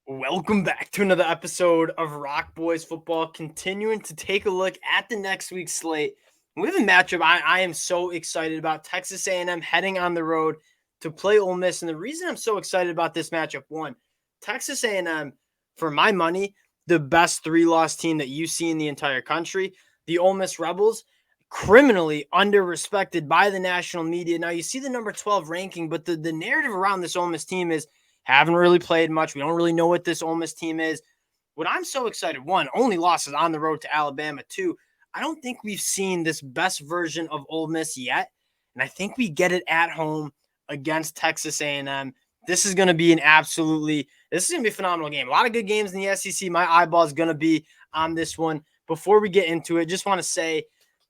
Welcome back to another episode of Rock Boys Football, continuing to take a look at the next week's slate. We have a matchup I am so excited about. Texas A&M heading on the road to play Ole Miss. And the reason I'm so excited about this matchup, one, Texas A&M, for my money, the best three-loss team that you see in the entire country. The Ole Miss Rebels, criminally under-respected by the national media. Now, you see the number 12 ranking, but the narrative around this Ole Miss team is haven't really played much. We don't really know what this Ole Miss team is. What I'm so excited, one, only losses on the road to Alabama. Two, I don't think we've seen this best version of Ole Miss yet, and I think we get it at home against Texas A&M. This is going to be a phenomenal game. A lot of good games in the SEC. My eyeball is going to be on this one. Before we get into it, just want to say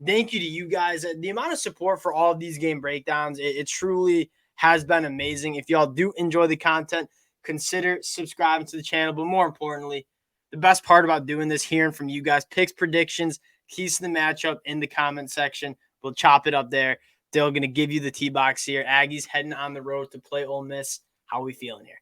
thank you to you guys. The amount of support for all of these game breakdowns, it truly has been amazing. If y'all do enjoy the content, consider subscribing to the channel. But more importantly, the best part about doing this, hearing from you guys, picks, predictions, keys to the matchup in the comment section. We'll chop it up there. They're going to give you the T-box here. Aggies heading on the road to play Ole Miss. How are we feeling here?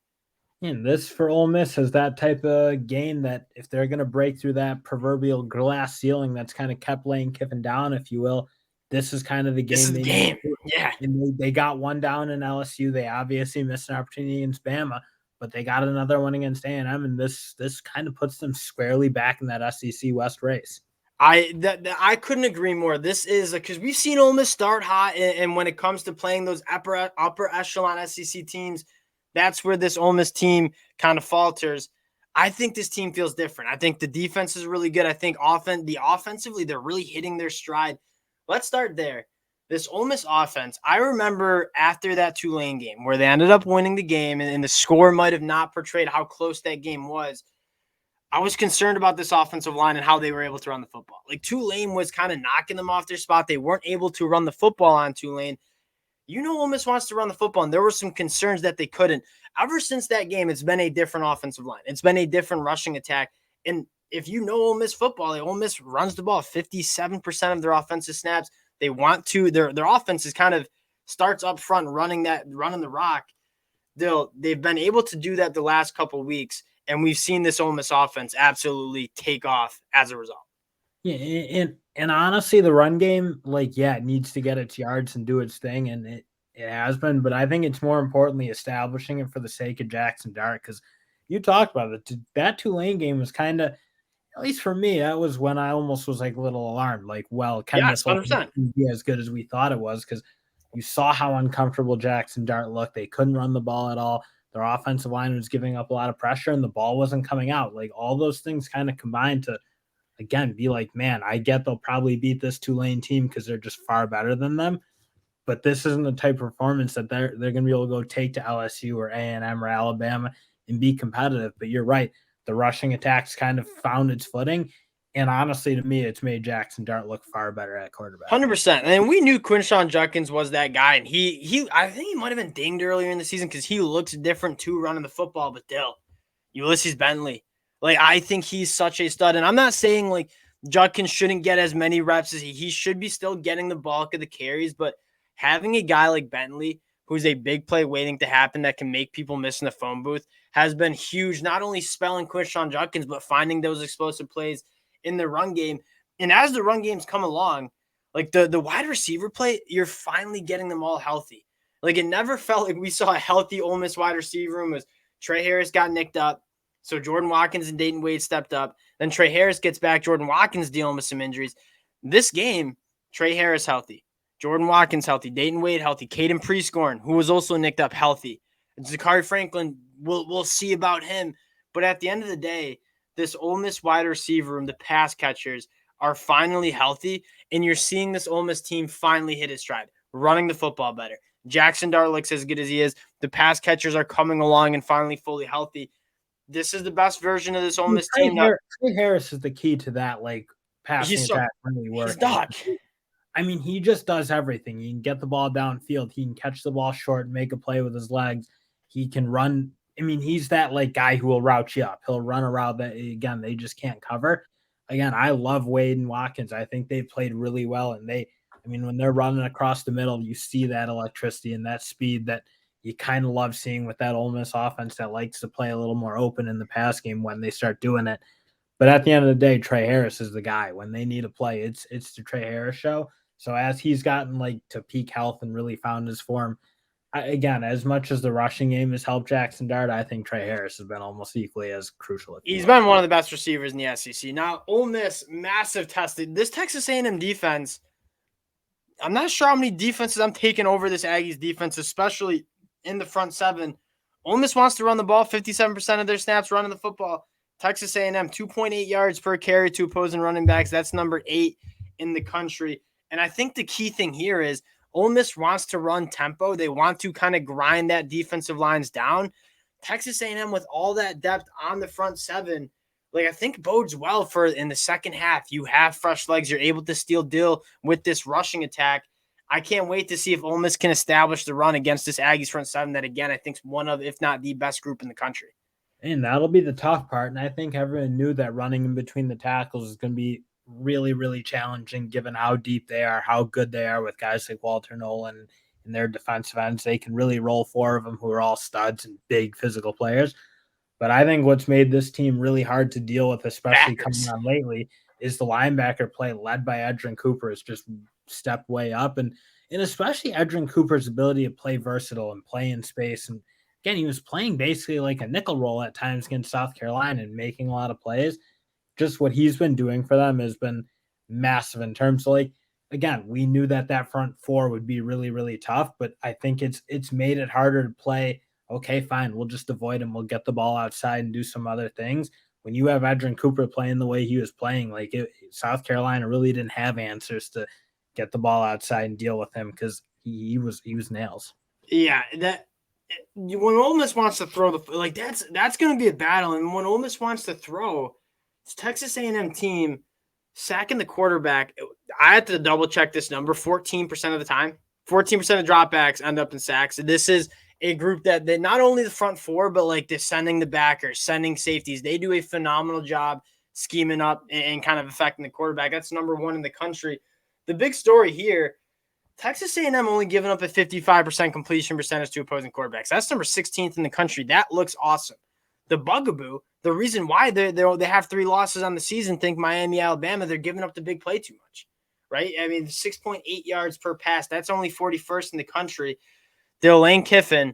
And this for Ole Miss is that type of game that if they're going to break through that proverbial glass ceiling that's kind of kept laying Kiffin down, if you will, this is kind of the game. This is the game. Yeah. And they got one down in LSU. They obviously missed an opportunity against Bama, but they got another one against A&M, and this kind of puts them squarely back in that SEC West race. I couldn't agree more. This is because we've seen Ole Miss start hot, and when it comes to playing those upper echelon SEC teams, that's where this Ole Miss team kind of falters. I think this team feels different. I think the defense is really good. I think offensively, they're really hitting their stride. Let's start there. This Ole Miss offense, I remember after that Tulane game where they ended up winning the game and the score might have not portrayed how close that game was. I was concerned about this offensive line and how they were able to run the football. Like Tulane was kind of knocking them off their spot. They weren't able to run the football on Tulane. You know, Ole Miss wants to run the football, and there were some concerns that they couldn't. Ever since that game, it's been a different offensive line. It's been a different rushing attack. And if you know Ole Miss football, Ole Miss runs the ball 57% of their offensive snaps. They want to. Their offense is kind of starts up front, running the rock. They've been able to do that the last couple of weeks, and we've seen this Ole Miss offense absolutely take off as a result. Yeah, and honestly, the run game, it needs to get its yards and do its thing, and it has been. But I think it's more importantly establishing it for the sake of Jackson Dart, because you talked about it. That Tulane game was kind of, at least for me, that was when I almost was like a little alarmed. Can this 100%. be as good as we thought it was? Because you saw how uncomfortable Jackson Dart looked. They couldn't run the ball at all. Their offensive line was giving up a lot of pressure, and the ball wasn't coming out. Like all those things kind of combined to, again, be like, man, I get they'll probably beat this Tulane team because they're just far better than them. But this isn't the type of performance that they're going to be able to go take to LSU or A&M or Alabama and be competitive. But you're right. The rushing attacks kind of found its footing. And honestly, to me, it's made Jackson Dart look far better at quarterback. 100%. And we knew Quinshon Judkins was that guy. And I think he might have been dinged earlier in the season because he looks different too running the football. But Ulysses Bentley, I think he's such a stud. And I'm not saying Judkins shouldn't get as many reps as he should be still getting the bulk of the carries. But having a guy like Bentley, who's a big play waiting to happen that can make people miss in the phone booth, has been huge. Not only spelling Quinshon Judkins, but finding those explosive plays in the run game. And as the run games come along, the wide receiver play, you're finally getting them all healthy. It never felt like we saw a healthy Ole Miss wide receiver room. As Trey Harris got nicked up, so Jordan Watkins and Dayton Wade stepped up. Then Trey Harris gets back. Jordan Watkins dealing with some injuries. This game, Trey Harris healthy. Jordan Watkins healthy. Dayton Wade healthy. Caden Prescorn, who was also nicked up, healthy. Zachary Franklin, we'll see about him. But at the end of the day, this Ole Miss wide receiver room, the pass catchers, are finally healthy, and you're seeing this Ole Miss team finally hit its stride, running the football better. Jackson Dart looks as good as he is. The pass catchers are coming along and finally fully healthy. This is the best version of this Ole Miss team. Trey Harris is the key to that, passing attack really working. He's Doc. I mean, he just does everything. He can get the ball downfield. He can catch the ball short and make a play with his legs. He can run. I mean, he's that guy who will route you up. He'll run a route that, again, they just can't cover. Again, I love Wade and Watkins. I think they've played really well. And when they're running across the middle, you see that electricity and that speed that, you kind of love seeing with that Ole Miss offense that likes to play a little more open in the pass game when they start doing it. But at the end of the day, Trey Harris is the guy. When they need a play, it's the Trey Harris show. So as he's gotten like to peak health and really found his form, again, as much as the rushing game has helped Jackson Dart, I think Trey Harris has been almost equally as crucial. He's been one of the best receivers in the SEC. Now, Ole Miss, massive tested. This Texas A&M defense, I'm not sure how many defenses I'm taking over this Aggies defense, especially in the front seven. Ole Miss wants to run the ball, 57% of their snaps running the football. Texas A&M, 2.8 yards per carry to opposing running backs. That's number 8 in the country. And I think the key thing here is Ole Miss wants to run tempo. They want to kind of grind that defensive lines down. Texas A&M with all that depth on the front seven, like I think bodes well for in the second half. You have fresh legs. You're able to steal deal with this rushing attack. I can't wait to see if Ole Miss can establish the run against this Aggies front seven that, again, I think is one of, if not the best group in the country. And that'll be the tough part. And I think everyone knew that running in between the tackles is going to be really, really challenging given how deep they are, how good they are with guys like Walter Nolan and their defensive ends. They can really roll 4 of them who are all studs and big physical players. But I think what's made this team really hard to deal with, especially coming on lately, is the linebacker play led by Edgerrin Cooper has just stepped way up. And especially Edgerrin Cooper's ability to play versatile and play in space. And again, he was playing basically like a nickel role at times against South Carolina and making a lot of plays. Just what he's been doing for them has been massive in terms of like, again, we knew that front 4 would be really, really tough, but I think it's made it harder to play. Okay, fine. We'll just avoid him. We'll get the ball outside and do some other things. When you have Edgerrin Cooper playing the way he was playing, like South Carolina really didn't have answers to get the ball outside and deal with him because he was nails. Yeah, that when Ole Miss wants to throw that's going to be a battle. And when Ole Miss wants to throw, it's Texas A&M team sacking the quarterback. I had to double check this number 14% of the time. 14% of dropbacks end up in sacks. This is a group that they not only the front 4, but like they're sending the backers, sending safeties. They do a phenomenal job scheming up and kind of affecting the quarterback. That's number 1 in the country. The big story here, Texas A&M only giving up a 55% completion percentage to opposing quarterbacks. That's number 16th in the country. That looks awesome. The bugaboo, the reason why they have 3 losses on the season, think Miami, Alabama, they're giving up the big play too much, right? I mean, 6.8 yards per pass. That's only 41st in the country. They're Lane Kiffin.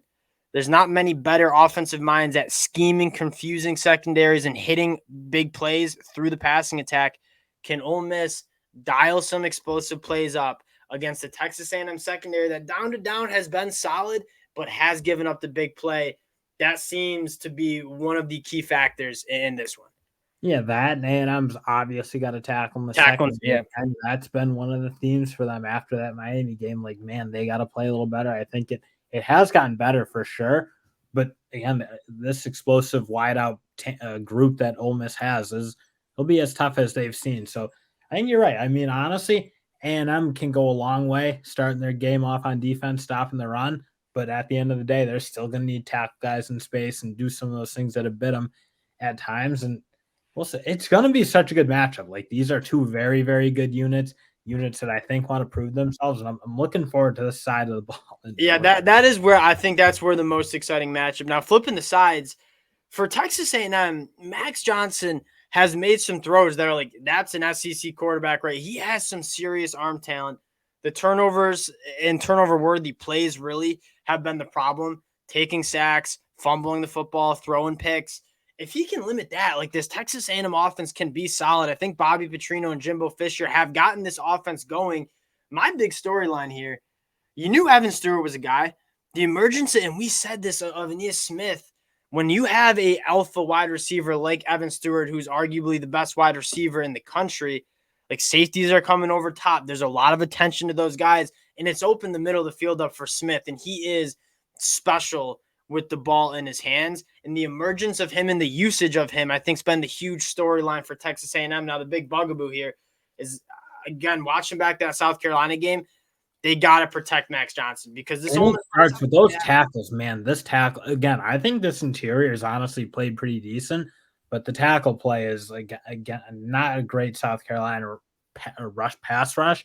There's not many better offensive minds at scheming, confusing secondaries, and hitting big plays through the passing attack. Can Ole Miss dial some explosive plays up against the Texas A&M secondary that down to down has been solid, but has given up the big play? That seems to be one of the key factors in this one. Yeah, that and A&M's obviously got to tackle the second. Yeah. And that's been one of the themes for them after that Miami game. Like, man, they got to play a little better. I think it has gotten better for sure. But again, this explosive wideout group that Ole Miss has it'll be as tough as they've seen. So I think you're right. I mean, honestly, A&M can go a long way starting their game off on defense, stopping the run. But at the end of the day, they're still going to need tackle guys in space and do some of those things that have bit them at times. And we'll see. It's going to be such a good matchup. Like, these are 2 very, very good units that I think want to prove themselves. And I'm looking forward to this side of the ball. Yeah, that is where I think that's where the most exciting matchup. Now, flipping the sides, for Texas A&M, Max Johnson has made some throws that are like, that's an SEC quarterback, right? He has some serious arm talent. The turnovers and turnover-worthy plays really have been the problem. Taking sacks, fumbling the football, throwing picks. If he can limit that, like this Texas A&M offense can be solid. I think Bobby Petrino and Jimbo Fisher have gotten this offense going. My big storyline here, you knew Evan Stewart was a guy. The emergence, and we said this of Aeneas Smith, when you have a alpha wide receiver like Evan Stewart, who's arguably the best wide receiver in the country, like safeties are coming over top. There's a lot of attention to those guys, and it's opened the middle of the field up for Smith, and he is special with the ball in his hands. And the emergence of him and the usage of him, I think, has been the huge storyline for Texas A&M. Now, the big bugaboo here is, again, watching back that South Carolina game, they got to protect Max Johnson because this only starts with those tackles, man. This tackle, again, I think this interior is honestly played pretty decent, but the tackle play is, again, not a great South Carolina pass rush,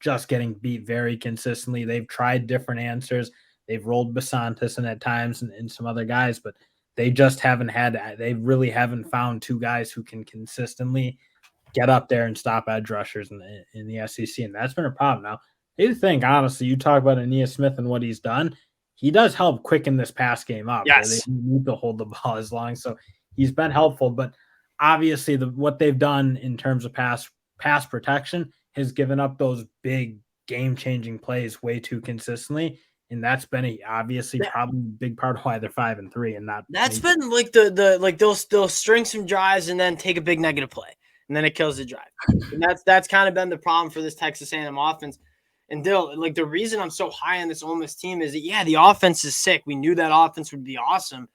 just getting beat very consistently. They've tried different answers. They've rolled Basantis and at times and some other guys, but they just they really haven't found two guys who can consistently get up there and stop edge rushers in the SEC. And that's been a problem. Now, I think, honestly, you talk about Aeneas Smith and what he's done. He does help quicken this pass game up where they Yes. need to hold the ball as long. So he's been helpful. But obviously, what they've done in terms of pass protection has given up those big game changing plays way too consistently. And that's been obviously probably a big part of why they're 5-3 and not. That's been like the like they'll string some drives and then take a big negative play, and then it kills the drive. And that's kind of been the problem for this Texas A&M offense. And Dill, like the reason I'm so high on this Ole Miss team is that the offense is sick. We knew that offense would be awesome.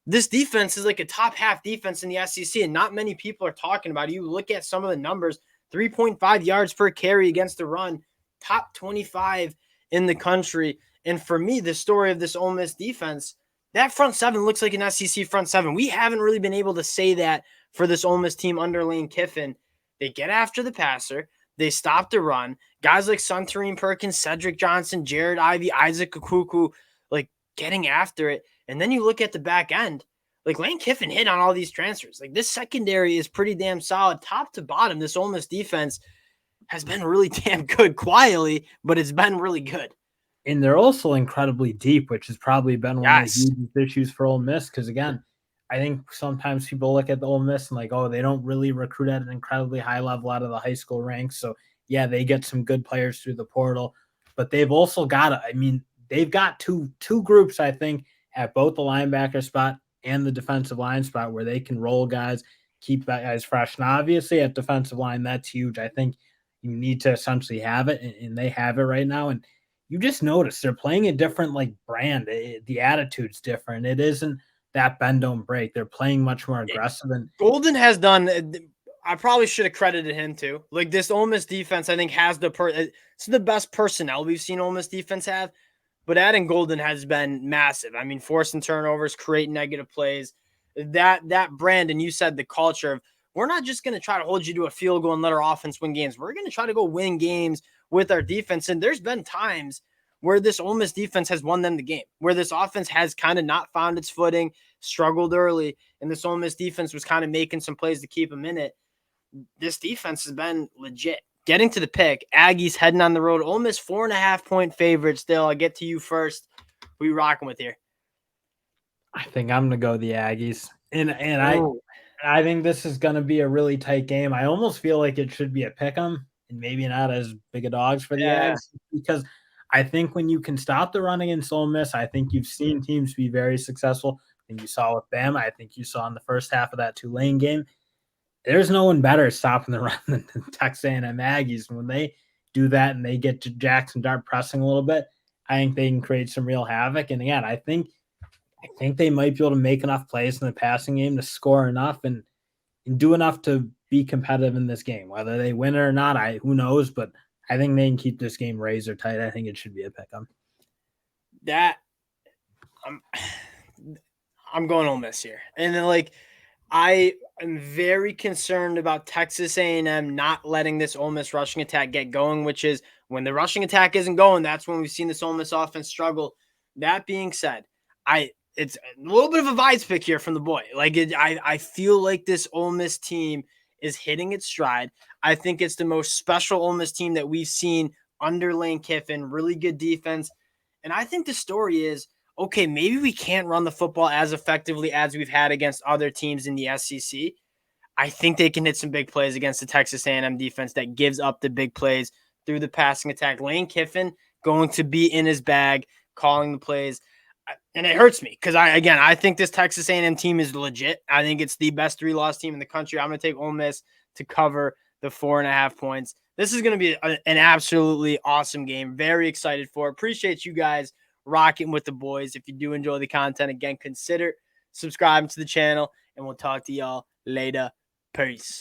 This defense is like a top half defense in the SEC, and not many people are talking about it. You look at some of the numbers: 3.5 yards per carry against the run, top 25 in the country. And for me, the story of this Ole Miss defense, that front seven looks like an SEC front seven. We haven't really been able to say that for this Ole Miss team under Lane Kiffin. They get after the passer. They stop the run. Guys like Suntarine Perkins, Cedric Johnson, Jared Ivey, Isaac Okuku, like getting after it. And then you look at the back end, like Lane Kiffin hit on all these transfers. Like this secondary is pretty damn solid, top to bottom. This Ole Miss defense has been really damn good quietly, but it's been really good. And they're also incredibly deep, which has probably been one of the hugest issues for Ole Miss. Because again, I think sometimes people look at the Ole Miss and like, oh, they don't really recruit at an incredibly high level out of the high school ranks. So yeah, they get some good players through the portal, but they've also got, they've got two groups, I think, at both the linebacker spot and the defensive line spot where they can roll guys, keep guys fresh. And obviously at defensive line, that's huge. I think you need to essentially have it, and they have it right now. And you just notice they're playing a different like brand. The attitude's different. It isn't that bend don't break. They're playing much more aggressive. And Golden has done. I probably should have credited him too. Like this Ole Miss defense, I think has it's the best personnel we've seen Ole Miss defense have. But adding Golden has been massive. I mean, forcing turnovers, creating negative plays. That brand, and you said the culture of we're not just going to try to hold you to a field goal and let our offense win games. We're going to try to go win games with our defense. And there's been times where this Ole Miss defense has won them the game, where this offense has kind of not found its footing, struggled early, and this Ole Miss defense was kind of making some plays to keep them in it. This defense has been legit. Getting to the pick, Aggies heading on the road. Ole Miss 4.5-point favorites. Still, I'll get to you first. Who you rocking with here? I think I'm gonna go the Aggies, and I think this is gonna be a really tight game. I almost feel like it should be a pick 'em, and maybe not as big a dogs for the Aggies, because I think when you can stop the run against Ole Miss, I think you've seen teams be very successful. And you saw with Bama. I think you saw in the first half of that Tulane game. There's no one better stopping the run than the Texas A&M Aggies. And when they do that and they get to Jackson Dart pressing a little bit, I think they can create some real havoc. And again, I think they might be able to make enough plays in the passing game to score enough and do enough to be competitive in this game. Whether they win it or not, who knows? But I think they can keep this game razor tight. I think it should be a pick 'em. I'm going Ole Miss here, and then like I am very concerned about Texas A&M not letting this Ole Miss rushing attack get going, which is when the rushing attack isn't going, that's when we've seen this Ole Miss offense struggle. That being said, it's a little bit of a vibes pick here from the boy. Like I feel like this Ole Miss team is hitting its stride. I think it's the most special Ole Miss team that we've seen under Lane Kiffin. Really good defense, and I think the story is, okay, maybe we can't run the football as effectively as we've had against other teams in the SEC. I think they can hit some big plays against the Texas A&M defense that gives up the big plays through the passing attack. Lane Kiffin going to be in his bag, calling the plays. And it hurts me because I think this Texas A&M team is legit. I think it's the best 3-loss team in the country. I'm going to take Ole Miss to cover the 4.5 points. This is going to be an absolutely awesome game. Very excited for it. Appreciate you guys rocking with the boys. If you do enjoy the content, again, consider subscribing to the channel, and we'll talk to y'all later. Peace.